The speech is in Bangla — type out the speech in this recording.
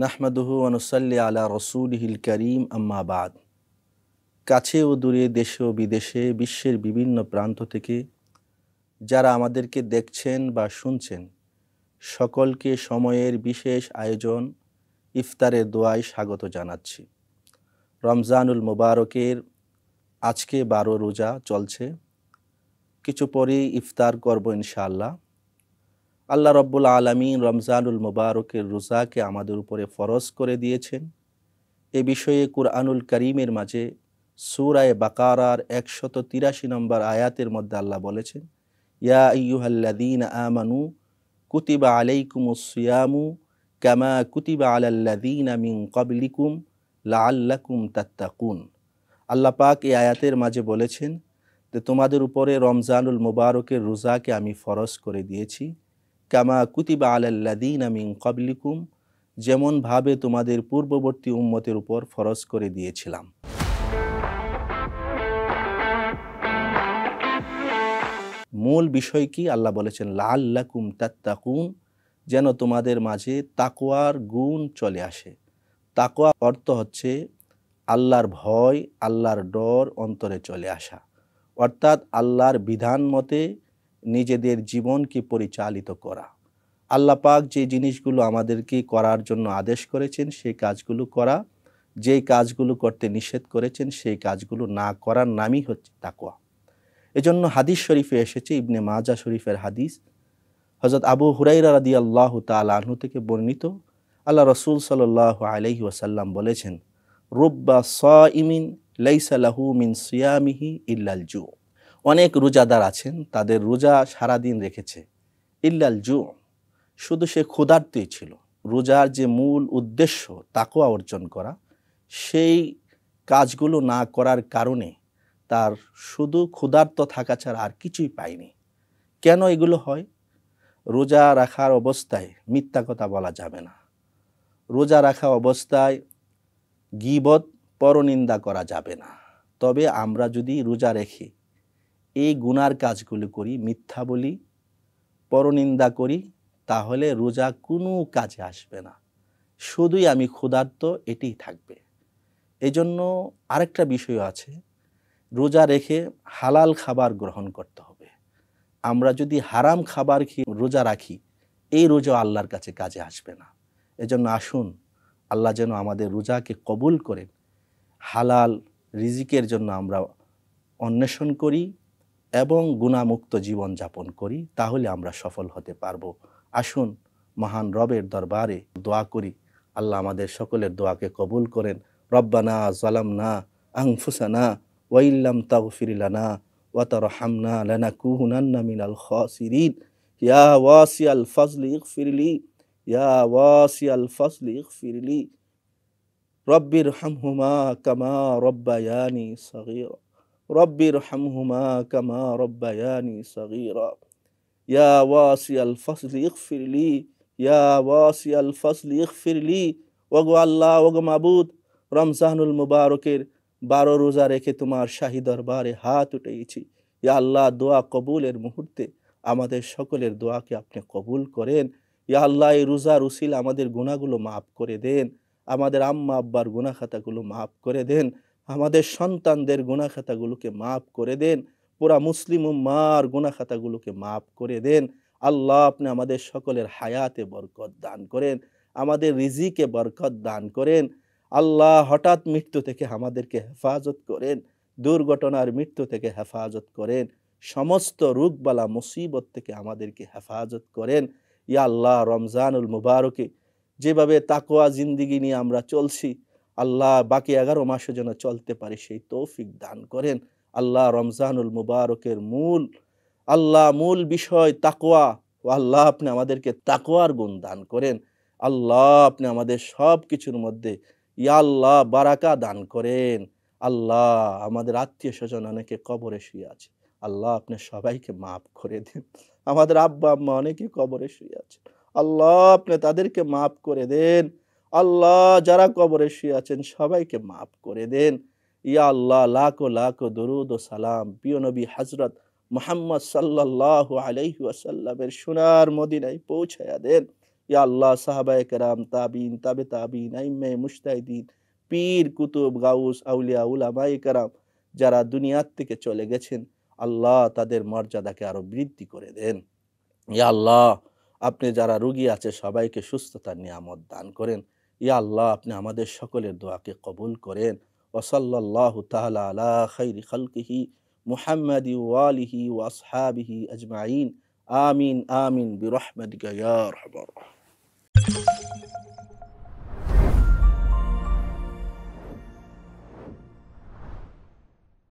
নাহমাদুহু ওয়া নুসাল্লি আলা রাসূলিহিল কারীম আম্মা বাদ। কাছে ও দূরে, দেশে ও বিদেশে, বিশ্বের বিভিন্ন প্রান্ত থেকে যারা আমাদেরকে দেখছেন বা শুনছেন, সকলকে সময়ের বিশেষ আয়োজন ইফতারের দোয়ায় স্বাগত জানাচ্ছি। রমজানুল মুবারকের আজকে 12 রোজা চলছে, কিছু পরেই ইফতার করব ইনশাআল্লাহ। আল্লাহ রব্বুল আলামিন রমজানুল মুবারকের রোজাকে আমাদের উপরে ফরজ করে দিয়েছেন। এ বিষয়ে কুরআনুল কারীমের মাঝে সূরা বাকারার 183 নম্বর আয়াতের মধ্যে আল্লাহ বলেছেন, ইয়া আইয়ুহাল্লাযীনা আমানু কুতিবা আলাইকুমুস সিয়ামু কামা কুতিবা আলাল্লাযীনা মিন ক্বাবলিকুম লাআল্লাকুম তাত্তাকুন। আল্লাহ পাক এই আয়াতের মাঝে বলেছেন যে তোমাদের উপরে রমজানুল মুবারকের রোজাকে আমি ফরজ করে দিয়েছি, কামা কুতিবা আলাল্লাযীনা মিন ক্বাবলিকুম, যেমনভাবে তোমাদের পূর্ববর্তী উম্মতের উপর ফরজ করে দিয়েছিলাম। মূল বিষয় কি? আল্লাহ বলেছেন লাআল্লাকুম তাত্তাকুন, যেন তোমাদের মাঝে তাকওয়ার গুণ চলে আসে। তাকওয়া অর্থ হচ্ছে আল্লাহর ভয়, আল্লাহর ডর অন্তরে চলে আসা, অর্থাৎ আল্লাহর বিধান মতে নিজেদের জীবনকে পরিচালিত করা। আল্লাহ পাক যে জিনিসগুলো আমাদেরকে করার জন্য আদেশ করেছেন সেই কাজগুলো করা, যেই কাজগুলো করতে নিষেধ করেছেন সেই কাজগুলো না করার নামই হচ্ছে তাকওয়া। এজন্য হাদিস শরীফে এসেছে, ইবনে মাজাহ শরীফের হাদিস, হযরত আবু হুরায়রা রাদিয়াল্লাহু তাআলা আনহু থেকে বর্ণিত, আল্লাহ রাসূল সাল্লাল্লাহু আলাইহি ওয়াসাল্লাম বলেছেন, রুব্বা সাইমিন লাইসা লাহু মিন সিয়ামিহি ইল্লাল জু। অনেক রোজাদার আছেন, তাদের রোজা সারাদিন রেখেছে, ইল্লাল জু, শুধু সে ক্ষুধার্তই ছিল। রোজার যে মূল উদ্দেশ্য তাকওয়া অর্জন করা, সেই কাজগুলো না করার কারণে তার শুধু ক্ষুধার্ত থাকা ছাড়া আর কিছুই পায়নি। কেন এগুলো হয়? রোজা রাখার অবস্থায় মিথ্যা কথা বলা যাবে না, রোজা রাখা অবস্থায় গীবত, পরনিন্দা করা যাবে না। তবে আমরা যদি রোজা রেখে এই গুনার কাজগুলো করি, মিথ্যা বলি, পরনিন্দা করি, তাহলে রোজা কোনো কাজে আসবে না, শুধুই আমি ক্ষুধার্ত এটাই থাকবে। এজন্য আরেকটা বিষয় আছে, রোজা রেখে হালাল খাবার গ্রহণ করতে হবে। আমরা যদি হারাম খাবার খেয়ে রোজা রাখি, এই রোজা আল্লাহর কাছে কাজে আসবে না। এজন্য আসুন, আল্লাহ যেন আমাদের রোজাকে কবুল করেন, হালাল রিজিকের জন্য আমরা অন্বেষণ করি এবং গুনাহমুক্ত জীবন যাপন করি, তাহলে আমরা সফল হতে পারবো। আসুন মহান রবের দরবারে দোয়া করি, আল্লাহ আমাদের সকলের দোয়াকে কবুল করেন। রব্বানা যালামনা আনফুসানা ওয়া ইল্লাম তাগফির লানা ওয়া তারহামনা লানাকুনান্না মিনাল খাসিরিন। ইয়া ওয়াসিআল ফাজলি ইগফিরলি, ইয়া ওয়াসিআল ফাজলি ইগফিরলি, রব্বির হামহুমা কামা রব্বায়ানি সগীরা, রব্বির হামহুমা কামা রব্বায়ানি সগীরা, ইয়া ওয়াসিআল ফাজলি ইগফিরলি, ইয়া ওয়াসিআল ফাজলি ইগফিরলি। ওগো আল্লাহ, ওগো মাবুদ, রমজানুল মুবারকের 12 রোজা রেখে তোমার শাহী দরবারে হাত উঠিয়েছি। ইয়া আল্লাহ, দোয়া কবুলের মুহূর্তে আমাদের সকলের দোয়াকে আপনি কবুল করেন। ইয়া আল্লাহ, এই রোজার উসিলা আমাদের গুনাহগুলো মাফ করে দেন, আমাদের আম্মা আব্বার গুনাহ খাতাগুলো মাফ করে দেন, আমাদের সন্তানদের গুনাহ খাতাগুলোকে মাফ করে দেন, পুরা মুসলিম উম্মার গুনাহ খাতাগুলোকে মাফ করে দেন। আল্লাহ, আপনি আমাদের সকলের হায়াতে বরকত দান করেন, আমাদের রিজিকে বরকত দান করেন। আল্লাহ, হঠাৎ মৃত্যু থেকে আমাদেরকে হেফাজত করেন, দুর্ঘটনার মৃত্যু থেকে হেফাজত করেন, সমস্ত রোগবালা মুসিবত থেকে আমাদেরকে হেফাজত করেন। ইয়া আল্লাহ, রমজানুল মুবারকে যেভাবে তাকওয়া জিন্দিগি নিয়ে আমরা চলছি, আল্লাহ বাকি 11 মাসে যেন চলতে পারি সেই তৌফিক দান করেন। আল্লাহ, রমজানুল মুবারকের মূল বিষয় তাকওয়া। ও আল্লাহ, আপনি আমাদেরকে তাকওয়ার গুণ দান করেন। আল্লাহ, আপনি আমাদের সব কিছুর মধ্যে ইয়া আল্লাহ বারাকা দান করেন। আল্লাহ, আমাদের আত্মীয় স্বজন অনেকে কবরে শুয়ে আছে, আল্লাহ আপনি সবাইকে মাফ করে দেন। আমাদের আব্বা আম্মা অনেকে কবরে শুয়ে আছে, আল্লাহ আপনি তাদেরকে মাফ করে দেন। আল্লাহ, যারা কবরে শুয়ে আছেন সবাইকে মাফ করে দেন। ইয়া আল্লাহ, লাখো লাখো দরুদ ও সালাম প্রিয় নবী হযরত মুহাম্মদ সাল্লাল্লাহু আলাইহি ওয়াসাল্লামের সোনার মদিনায় পৌঁছায়া দেন। ইয়া আল্লাহ সাহাবায়ে কেরাম, তাবিন, তাবে তাবিন, আইম্মে মুজতাহিদিন, পীর, কুতুব, গাউস, আউলিয়া, উলামায়ে কেরাম যারা দুনিয়ার থেকে চলে গেছেন, আল্লাহ তাদের মর্যাদাকে আরো বৃদ্ধি করে দেন। ইয়া আল্লাহ, আপনি যারা রোগী আছে সবাইকে সুস্থতার নিয়ামত দান করেন। ইয়া আল্লাহ, আপনি আমাদের সকলের দোয়াকে কবুল করেন। ওয়া সাল্লাল্লাহু তাআলা আলা খাইরি খালকিহি মুহাম্মাদি ওয়া আলিহি ওয়া আসহাবিহি আজমাইন। আমিন আমিন বিরহমাতিকা ইয়া আরহামার রাহিমিন।